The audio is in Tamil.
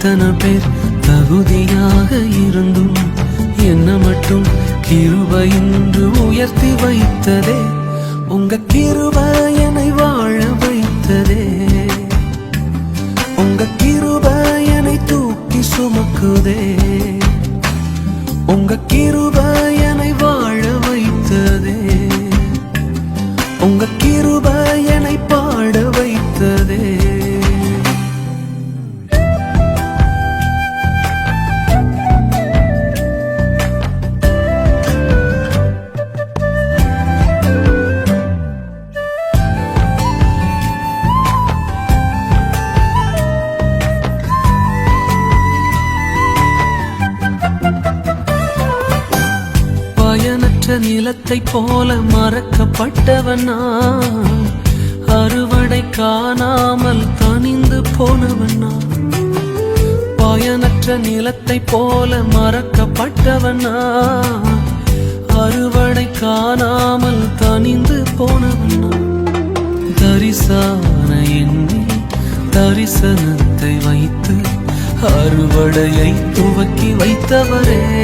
எத்தனை பேர் தகுதியாக இருந்தும் என்ன மட்டும் கிருபை இன்று உயர்த்தி வைத்ததே. உங்க கிருபை என்னை வாழ வைத்ததே. உங்க கிருபை என்னை தூக்கி சுமக்குதே. உங்க கிருபை என்னை வாழ வைத்ததே. உங்க கிருபை என்னை பாட வைத்ததே. பயனற்ற நிலத்தை போல மறக்கப்பட்டவனா, அறுவடை காணாமல் தனிந்து போனவனா. பயனற்ற நிலத்தை போல மறக்கப்பட்டவனா, அறுவடை காணாமல் தனிந்து போனவனா. தரிசான எண்ணி தரிசனத்தை வைத்து அறுவடையை துவக்கி வைத்தவரே.